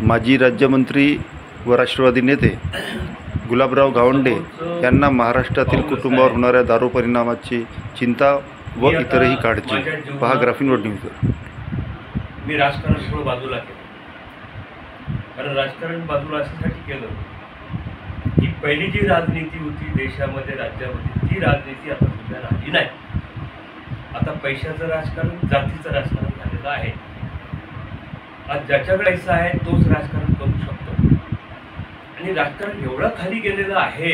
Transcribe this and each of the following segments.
माजी राज्यमंत्री व राष्ट्रवादी नेते गुलाबराव गावंडे यांना महाराष्ट्रातील कुटुंबावर होणाऱ्या दारू परिणामाची चिंता व इतरही काळजी. पहा ग्राफिन न्यूज. मी राजकारण सगळं बाजूला केलं, कारण राजकारण बाजूला अशासाठी केलं की पहिली जी राजनीती होती देशामध्ये, राज्यामध्ये, ती राजनीती आता सध्या राहिली नाही. आता पैशाचं राजकारण, जातीचं राजकारण झालेलं आहे. आज ज्याच्याकडे पैसा आहे तोच राजकारण करू शकतो, आणि राजकारण एवढं खाली गेलेलं आहे.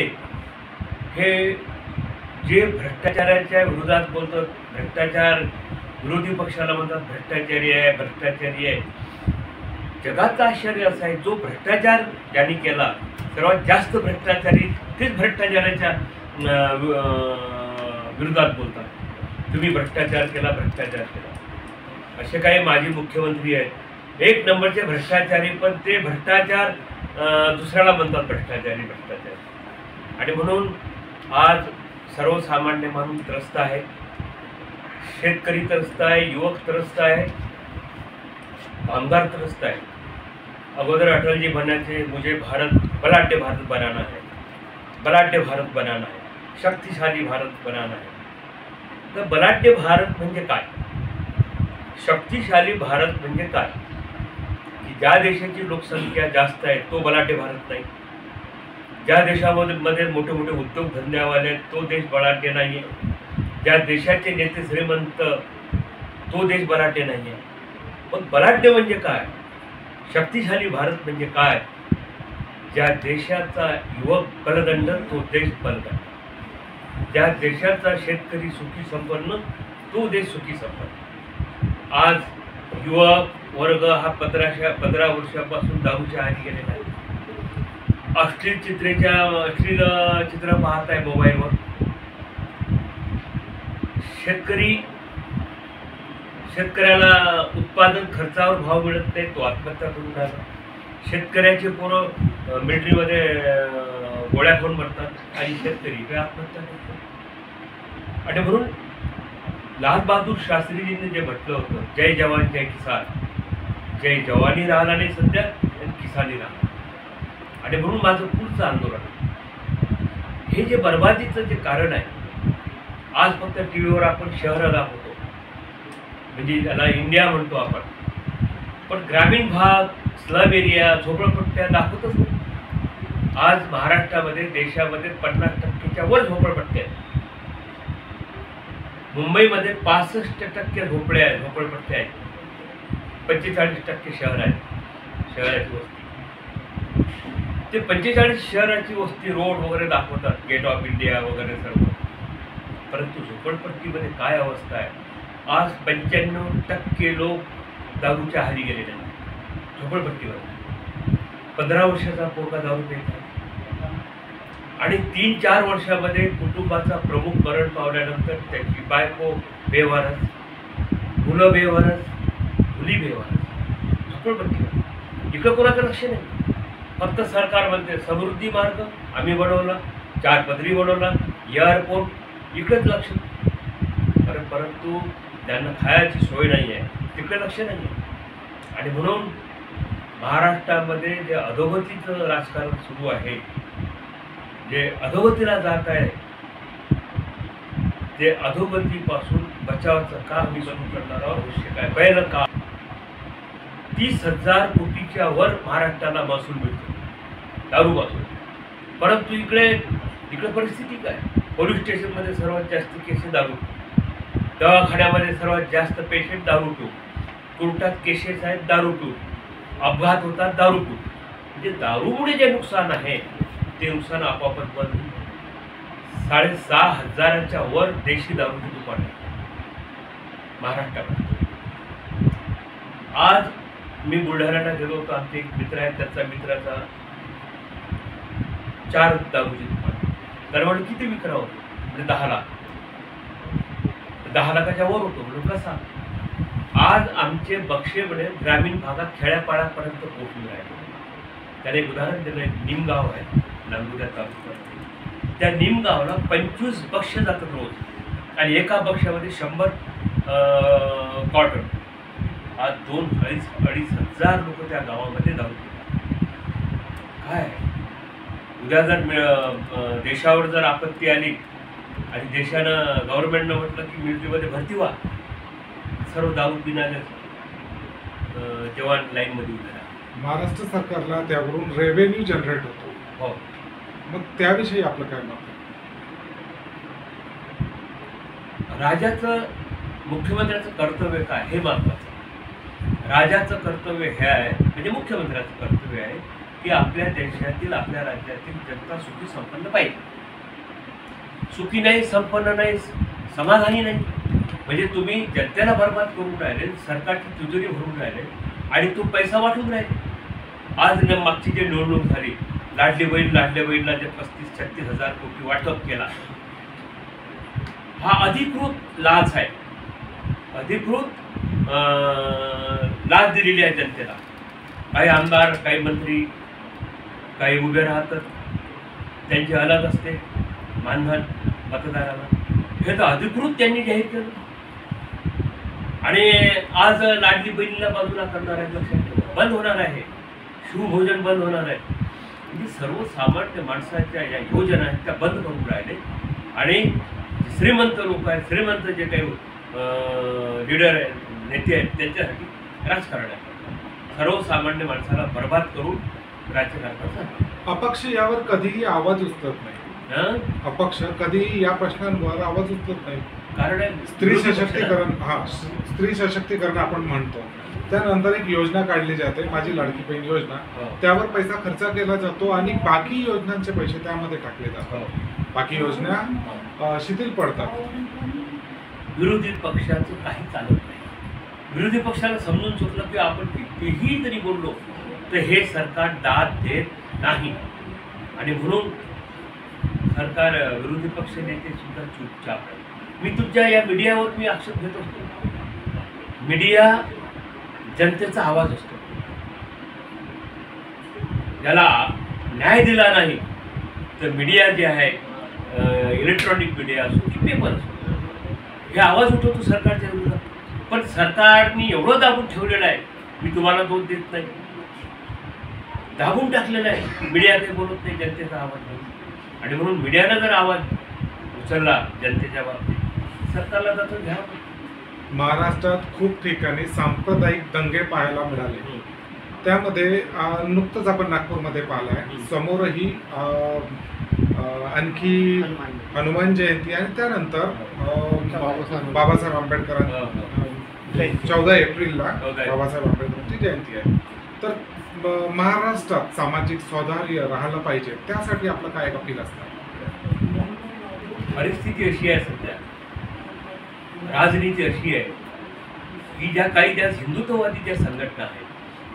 हे जे भ्रष्टाचाराच्या विरोधात बोलतात, भ्रष्टाचार विरोधी पक्षाला म्हणतात भ्रष्टाचारी आहे, भ्रष्टाचारी आहे. जगाचं आश्चर्य असं आहे, जो भ्रष्टाचार ज्यांनी केला, सर्वात जास्त भ्रष्टाचारी तेच भ्रष्टाचाराच्या विरोधात बोलतात. तुम्ही भ्रष्टाचार केला, भ्रष्टाचार केला. असे काही माजी मुख्यमंत्री आहेत, एक नंबरचे भ्रष्टाचारी, पण ते भ्रष्टाचार दुसऱ्याला म्हणतात भ्रष्टाचारी, भ्रष्टाचारी. आणि म्हणून आज सर्वसामान्य माणूस त्रस्त आहे, शेतकरी त्रस्त आहे, युवक त्रस्त आहे, कामगार त्रस्त आहे. अगोदर अटलजी म्हणायचे, मुझे भारत बलाढ्य भारत बनाना है, बलाढ्य भारत बनाना है, शक्तिशाली भारत बनाना है. तर बलाढ्य भारत म्हणजे काय, शक्तिशाली भारत म्हणजे काय? की ज्या देशाची लोकसंख्या जास्त आहे तो बलाढ्य भारत नाही. ज्या देशामध्ये मोठे मोठे उद्योगधंद्यावाले आहेत तो देश बलाढ्य नाही आहे. ज्या देशाचे नेते श्रीमंत तो देश बलाढ्य नाही आहे. पण बलाढ्य म्हणजे काय, शक्तिशाली भारत म्हणजे काय? ज्या देशाचा युवक बलदंड तो देश बलदंड, ज्या देशाचा शेतकरी सुखी संपन्न तो देश सुखी संपन्न. आज युवक वर्ग हा 15 वर्षापासून दारूच्या आहारी गेलेला आहे. अश्लील चित्र पाहत आहे मोबाईलवर. शेतकऱ्याला उत्पादन खर्चावर भाव मिळत नाही, तो आत्महत्या करून राहिला. शेतकऱ्याचे पोरं मिलिटरीमध्ये गोळ्या खाऊन मरतात आणि शेतकरी काय आत्महत्या करतात. आणि म्हणून लाल बहादूर शास्त्रीजींनी जे म्हटलं होतं, जय जवान जय किसान, जय जवानी राहिला नाही सध्या आणि किसानी राहिला. आणि म्हणून माझं पुढचं आंदोलन, हे जे बर्बादीचं जे कारण आहे, आज फक्त टी व्हीवर आपण शहरं दाखवतो, म्हणजे त्याला इंडिया म्हणतो आपण, पण ग्रामीण भाग, स्लम एरिया, झोपडपट्ट्या दाखवतच नाही. आज महाराष्ट्रामध्ये, देशामध्ये 50% वर झोपडपट्ट्या आहेत. मुंबईमध्ये 65% झोपडपट्ट्या आहेत, 45% शहर आहेत, शहराची वस्ती. ते 45 शहराची वस्ती रोड वगैरे दाखवतात, गेट ऑफ इंडिया वगैरे सर्व, परंतु झोपडपट्टीमध्ये काय अवस्था आहे? आज 95% लोक दारूच्या आहारी गेलेले आहेत झोपडपट्टीवर. 15 वर्षाचा पोरगा दारू पित आहे, आणि 3-4 वर्षामध्ये कुटुंबाचा प्रमुख मरण पावल्यानंतर त्याची बायको बेवारस, मुलं बेवारस, मुली बेवारस झोपडपट्टीवर. इकडं कोणाचं लक्ष नाही. फक्त सरकार म्हणते समृद्धी मार्ग आम्ही बनवला, 4 पदरी बनवला, एअरपोर्ट, इकडेच लक्ष. परंतु त्यांना खायची सोय नाही आहे, तिकडे लक्ष नाही आहे. आणि म्हणून महाराष्ट्रामध्ये जे अधोगतीचं राजकारण सुरू आहे, जे अधोगतीला जात आहे, ते अधोगतीपासून बचावाचं काम मी सुरू करणार आवश्यक आहे. पहिलं काम, 30,000 कोटीच्या वर महाराष्ट्राला महसूल मिळतो दारूपासून. परंतु इकडे परिस्थिती काय? पोलीस स्टेशनमध्ये सर्वात जास्त केसेस दारू, दवाखान्यामध्ये सर्वात जास्त पेशंट दारू पिऊन, कोर्टात केसेस आहेत दारू पिऊन, अपघात होतात दारू पिऊन. म्हणजे दारूमुळे जे नुकसान आहे ते नुकसान आपोआपच बंद. 6,500च्या वर देशी दारूची दुकान आहे महाराष्ट्रामध्ये. आज मी बुलढाण्याला गेलो होतो, आमचे एक मित्र आहे, त्याचा मित्राचा 4 दारूची दुकान. दरम्यान किती विक्रा होतो? म्हणजे 10 लाख, 10 लाखाच्या वर होतो. म्हणून कसा? आज आमचे बक्षे म्हणे ग्रामीण भागात खेड्यापाड्यापर्यंत पोहोचून राहिले. त्याने एक उदाहरण दिलं, निमगाव आहे नांदुर्या तालुक्यात. त्या निमगावला 25 बक्ष जातात रोज, आणि एका बक्षामध्ये 100 क्वार्टर. आज 2-2.5 हजार लोक त्या गावामध्ये दारू पितात. काय उद्या जर देशावर जर आपत्ती आली आणि देशानं गव्हर्नमेंटनं म्हटलं की मिलिटरीमध्ये भरती व्हा, सर्व दारू पिणारे जवान लाईनमध्ये उभे राहा. महाराष्ट्र सरकारला त्यावरून रेव्हेन्यू जनरेट होतो. हो, मग त्याविषयी आपलं काय मत आहे? राजाचं मुख्यमंत्र्याचं कर्तव्य काय हे महत्त्वाचं. राजाचं कर्तव्य हे आहे, म्हणजे मुख्यमंत्र्याचं कर्तव्य आहे की आपल्या देशातील आपल्या राज्यातील जनता सुखी संपन्न पाहिजे. सुखी नाही, संपन्न नाही, समाधानी नाही, म्हणजे तुम्ही जनतेला बरबाद करून राहिले, सरकारची तिजोरी भरून राहिले आणि तो पैसा वाटून राहिले. आज मागची जी निवडणूक झाली, लाडली बहीणला जे 35-36 कोटी वाटप केला, हा अधिकृत लाच आहे. अधिकृत लाच दिलेली आहे जनतेला. काही आमदार, काही मंत्री, काही उभे राहतात, त्यांची अलग असते मानधन मतदाराला. हे तर अधिकृत त्यांनी जाहीर केलं आणि आज लाडली बहिणीला बाजूला करणार आहे. लक्षात ठेवा, बंद होणार आहे, शिवभोजन बंद होणार आहे. म्हणजे सर्वसामान्य माणसाच्या या योजना आहेत त्या बंद करून राहिले आणि श्रीमंत लोक आहेत, श्रीमंत जे काही लीडर आहेत, नेते आहेत, त्यांच्यासाठी राजकारण आहे. सर्वसामान्य माणसाला बरबाद करून राजकारणाचा. अपक्ष यावर कधीही आवाज उचलत नाही. अपक्ष कधीही या प्रश्नांवर आवाज उचलत नाही. कारण आहे स्त्री सशक्तीकरण. स्त्री सशक्तीकरण आपण म्हणतो. त्यानंतर एक योजना काढली जाते, माझी लाडकी बहीण योजना. त्यावर पैसा खर्च केला जातो आणि बाकी योजनांचे पैसे त्यामध्ये टाकले जातात. बाकी योजना शिथिल पडतात. विरोधी पक्षाचं काही चालत नाही. विरोधी पक्षाला समजून चुकलं की आपण कितीही तरी बोललो तर हे सरकार दाद देत नाही आणि म्हणून सरकार विरोधी पक्ष नेते सुद्धा चुपचाप आहे. मी तुमच्या या मीडियावर मी आक्षेप घेत असतो. मीडिया जनतेचा आवाज असतो. ज्याला न्याय दिला नाही तर मीडिया जे आहे, इलेक्ट्रॉनिक मीडिया असो की पेपर असो, हे आवाज उठवतो सरकारच्या विरोधात. पण सरकारने एवढं दाबून ठेवलेलं आहे, मी तुम्हाला दोष देत नाही, दाबून टाकलेलं आहे. मीडिया काही बोलत नाही, जनतेचा आवाज नाही. आणि म्हणून मीडियानं जर आवाज उचलला जनतेच्या बाबतीत, सरकारला जातो घ्यावं. महाराष्ट्रात खूप ठिकाणी सांप्रदायिक दंगे पाहायला मिळाले. त्यामध्ये नुकतंच आपण नागपूरमध्ये पाहिलं आहे. समोरही आणखी हनुमान जयंती आणि त्यानंतर बाबासाहेब आंबेडकरांची 14 एप्रिलला बाबासाहेब आंबेडकरांची जयंती आहे. तर महाराष्ट्रात सामाजिक सौहार्द राहायला पाहिजे, त्यासाठी आपलं काय अपील असतं? परिस्थिती अशी आहे सध्या, राजनीती अशी आहे की ज्या हिंदुत्ववादी ज्या संघटना आहेत,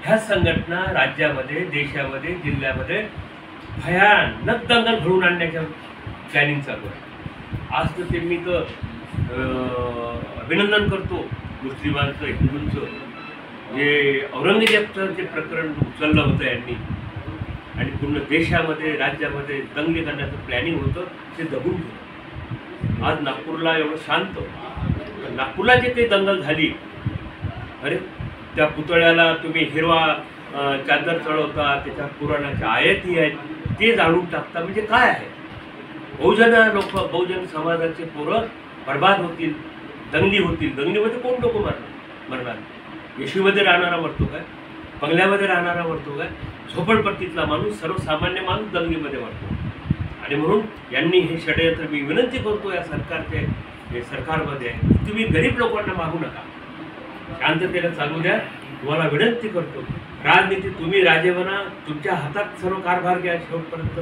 ह्या संघटना राज्यामध्ये, देशामध्ये, जिल्ह्यामध्ये भयानक दंगल घडवून आणण्याच्या प्लॅनिंग चालू आहे. आज तर ते मी तर अभिनंदन करतो मुस्लिमांचं, हिंदूंचं. जे औरंगजेबचं जे प्रकरण उचललं होतं यांनी आणि पूर्ण देशामध्ये, राज्यामध्ये दंगली करण्याचं प्लॅनिंग होतं, ते दबून ठेवलं. आज नागपूरला एवढं शांत, नागपूरला जे काही दंगल झाली, अरे त्या पुतळ्याला तुम्ही हिरवा चादर चढवता, त्याच्या पुराणाच्या आयती आहेत, ते जाळून टाकता. म्हणजे काय आहे? बहुजन समाजाचे पोरं बर्बाद होतील, दंगली होतील. दंगलीमध्ये कोण लोक मरणार? येशीमध्ये राहणारा मरतो काय? बंगल्यामध्ये राहणारा मरतो काय? झोपडपट्टीतला माणूस, सर्वसामान्य माणूस दंगलीमध्ये मरतो. आणि म्हणून यांनी हे षडयंत्र, मी विनंती करतो या सरकारमध्ये, तुम्ही गरीब लोकांना मागू नका, शांततेला चालू द्या. तुम्हाला विनंती करतो, राजनीती तुम्ही राजे बना, तुमच्या हातात सर्व कारभार घ्या शेवटपर्यंत,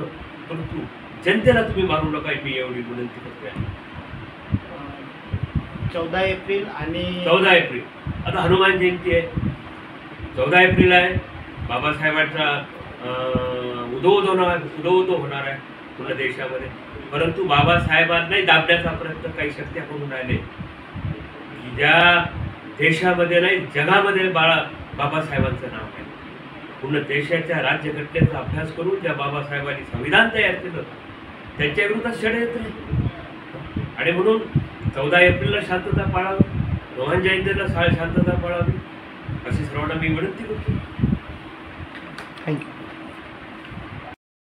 परंतु जनतेला तुम्ही मारू नका, मी एवढी विनंती करतो. 14 एप्रिल आणि 14 एप्रिल आता हनुमान जयंती आहे. 14 एप्रिल आहे, बाबासाहेबांचा उदो होणार आहे पूर्ण देशामध्ये. परंतु बाबासाहेबांनाही दाबण्याचा प्रयत्न काही शक्त्या करून राहिले की ज्या देशामध्ये नाही, जगामध्ये बाबासाहेबांचं नाव आहे. पूर्ण देशाच्या राज्यघटनेचा अभ्यास करून ज्या बाबासाहेबांनी संविधान तयार केलं, त्यांच्या विरोधात षडयंत्र आहे. आणि म्हणून 14 एप्रिलला शांतता पाळावी, हनुमान जयंतीला शांतता पाळावी, अशी सर्वांना मी विनंती करतो. थँक्यू.